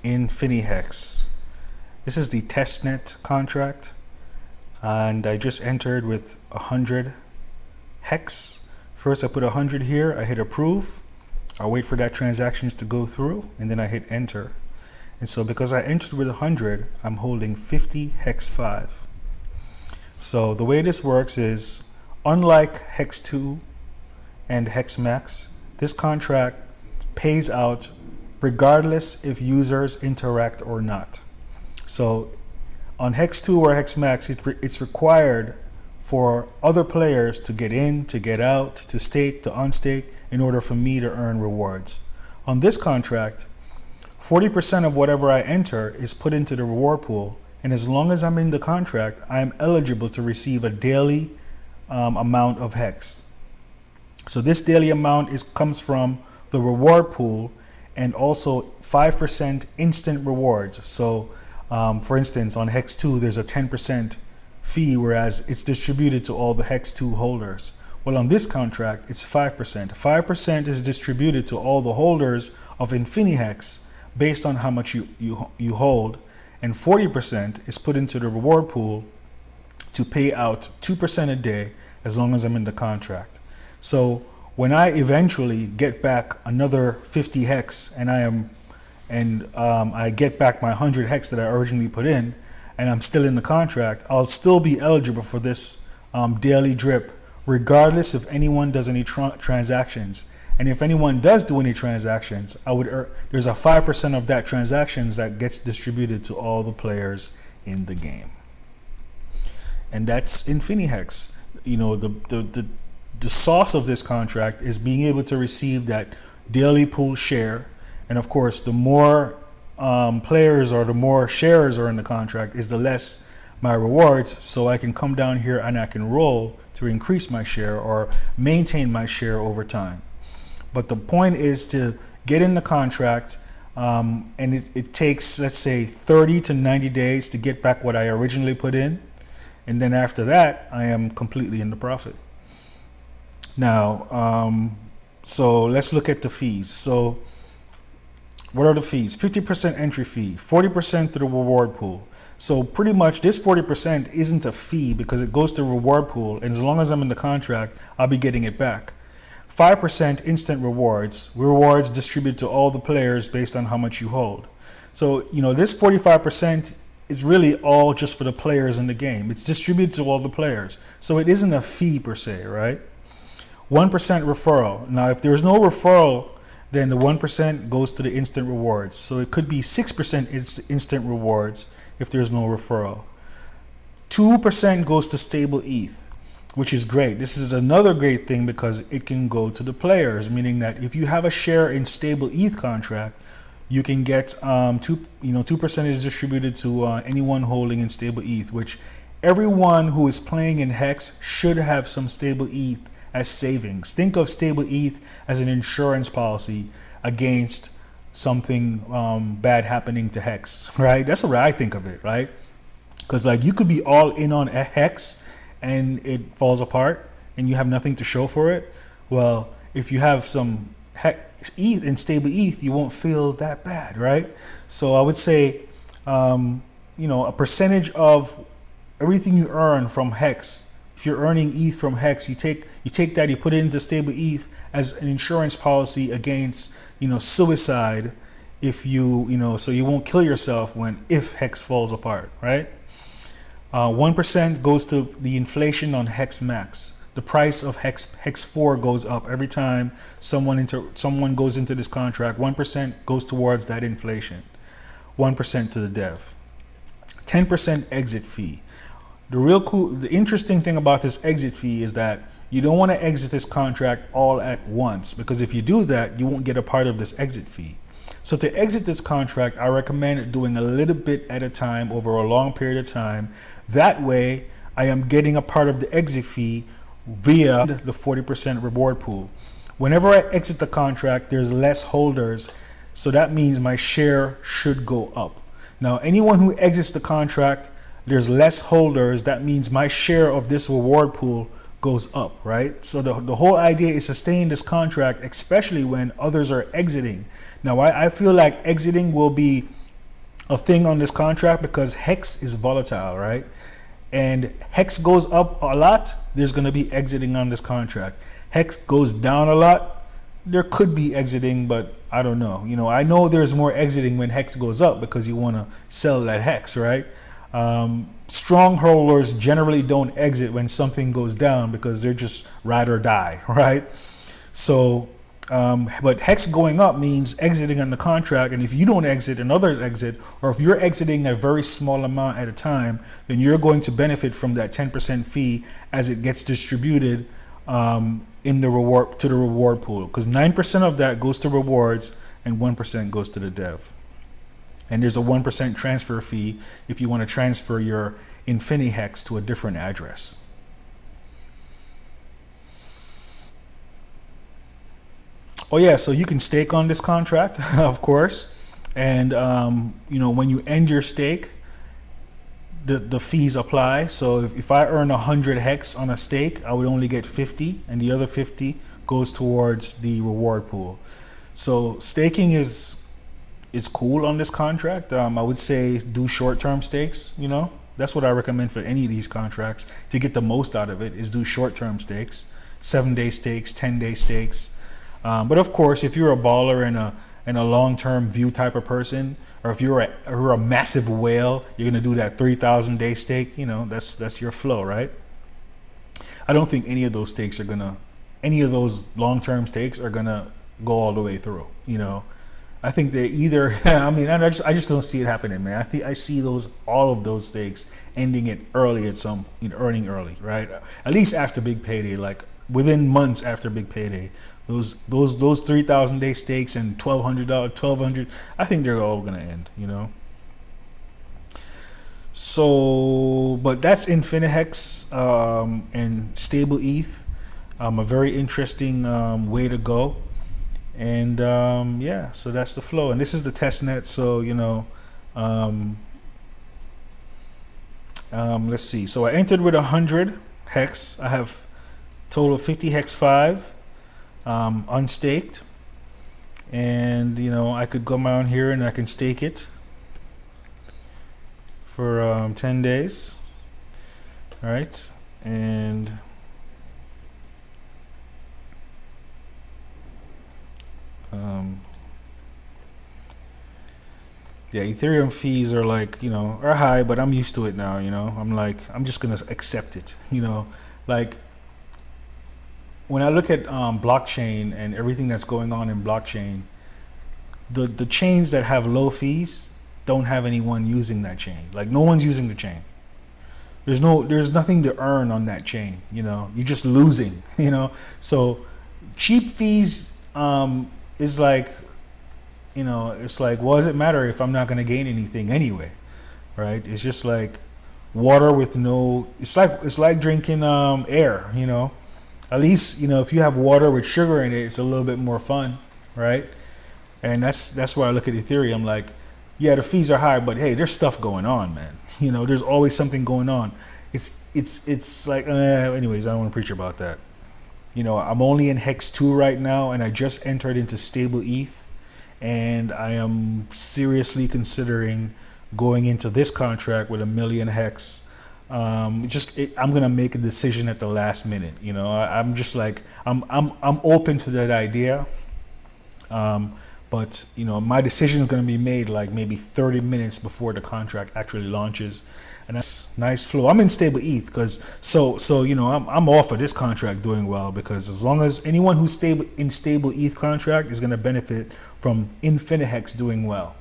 INFINIHEX. This is the testnet contract, and I just entered with 100 hex. First I put 100 here, I hit approve, I wait for that transactions to go through, and then I hit enter. And so because I entered with 100, I'm holding 50 hex 5. So the way this works is, unlike hex 2 and hex max, this contract pays out regardless if users interact or not. So on hex 2 or hex max, it's required for other players to get in, to get out, to stake, to unstake, in order for me to earn rewards. On this contract, 40% of whatever I enter is put into the reward pool, and as long as I'm in the contract, I am eligible to receive a daily amount of hex. So this daily amount comes from the reward pool, and also 5% instant rewards. So for instance, on hex 2 there's a 10% fee, whereas it's distributed to all the hex 2 holders. Well, on this contract it's 5%. 5% is distributed to all the holders of INFINIHEX based on how much you hold, and 40% is put into the reward pool to pay out 2% a day as long as I'm in the contract. So when I eventually get back another 50 hex and I get back my 100 hex that I originally put in, and I'm still in the contract, I'll still be eligible for this daily drip, regardless if anyone does any transactions. And if anyone does do any transactions, there's a 5% of that transactions that gets distributed to all the players in the game. And that's INFINIHEX. You know, the sauce of this contract is being able to receive that daily pool share. And of course, the more players or the more shares are in the contract, is the less my rewards. So I can come down here and I can roll to increase my share or maintain my share over time. But the point is to get in the contract, and it takes, let's say, 30 to 90 days to get back what I originally put in. And then after that, I am completely in the profit. Now, so let's look at the fees. So what are the fees? 50% entry fee, 40% to the reward pool. So pretty much this 40% isn't a fee because it goes to reward pool, and as long as I'm in the contract, I'll be getting it back. 5% instant rewards distributed to all the players based on how much you hold. So, you know, this 45% is really all just for the players in the game. It's distributed to all the players. So it isn't a fee per se, right? 1% referral. Now, if there's no referral, then the 1% goes to the instant rewards. So it could be 6% instant rewards if there's no referral. 2% goes to stable ETH, which is great. This is another great thing because it can go to the players, meaning that if you have a share in stable ETH contract, you can get 2% is distributed to anyone holding in stable ETH, which everyone who is playing in Hex should have some stable ETH as savings. Think of stable ETH as an insurance policy against something bad happening to Hex, right? That's the way I think of it, right? Because like you could be all in on a Hex and it falls apart and you have nothing to show for it. Well, if you have some ETH and stable ETH, you won't feel that bad, right? So I would say, a percentage of everything you earn from Hex. If you're earning ETH from Hex, you take that, you put it into stable ETH as an insurance policy against, suicide. If so you won't kill yourself if Hex falls apart, right? 1% goes to the inflation on Hex Max. The price of Hex 4 goes up every time someone goes into this contract. 1% goes towards that inflation. 1% to the dev. 10% exit fee. The interesting thing about this exit fee is that you don't want to exit this contract all at once, because if you do that, you won't get a part of this exit fee. So to exit this contract, I recommend doing a little bit at a time over a long period of time. That way, I am getting a part of the exit fee via the 40% reward pool. Whenever I exit the contract, there's less holders, so that means my share should go up. Now, anyone who exits the contract, there's less holders, that means my share of this reward pool goes up, right? So the whole idea is to stay in this contract, especially when others are exiting. Now, I feel like exiting will be a thing on this contract because hex is volatile, right? And hex goes up a lot, there's going to be exiting on this contract. Hex goes down a lot, there could be exiting, but I don't know. I know there's more exiting when hex goes up because you want to sell that hex, right? Strong holders generally don't exit when something goes down because they're just ride or die, right? So but hex going up means exiting on the contract, and if you don't exit and others exit, or if you're exiting a very small amount at a time, then you're going to benefit from that 10% fee as it gets distributed in the reward pool, because 9% of that goes to rewards and 1% goes to the dev. And there's a 1% transfer fee if you want to transfer your INFINIHEX to a different address. Oh yeah, so you can stake on this contract, of course, and when you end your stake, the fees apply. So if I earn 100 hex on a stake, I would only get 50, and the other 50 goes towards the reward pool. So staking is cool on this contract. I would say do short-term stakes. That's what I recommend for any of these contracts to get the most out of it. Is do short-term stakes, 7-day stakes, 10-day stakes. But of course, if you're a baller and a long-term view type of person, or if you're a massive whale, you're gonna do that 3,000-day stake. That's your flow, right? I don't think any of those long-term stakes are gonna go all the way through. I think they either. I just don't see it happening, man. I see all of those stakes ending it early earning early, right? At least after big payday, like within months after big payday. Those 3,000-day stakes and $1,200, I think they're all gonna end, So, but that's INFINIHEX and stable ETH, a very interesting way to go, and yeah, so that's the flow, and this is the test net. So let's see. So I entered with 100 hex. I have total 50 hex 5. Unstaked, and I could come down here and I can stake it for 10 days. All right, and yeah, Ethereum fees are are high, but I'm used to it now. I'm just gonna accept it. Like, when I look at blockchain and everything that's going on in blockchain, the chains that have low fees don't have anyone using that chain. Like, no one's using the chain. There's nothing to earn on that chain. You're just losing. So cheap fees is like, it's like, what does it matter if I'm not going to gain anything anyway, right? It's just like water with no. It's like drinking air. At least, if you have water with sugar in it, it's a little bit more fun, right? And that's why I look at Ethereum like, yeah, the fees are high, but hey, there's stuff going on, man. There's always something going on. It's like, anyways, I don't want to preach about that. I'm only in Hex 2 right now, and I just entered into stable ETH, and I am seriously considering going into this contract with 1 million Hex. I'm gonna make a decision at the last minute. I'm just like, I'm open to that idea, but my decision is gonna be made like maybe 30 minutes before the contract actually launches, and that's nice flow. I'm in stable ETH because I'm all for this contract doing well, because as long as anyone who's in stable ETH contract is gonna benefit from INFINIHEX doing well.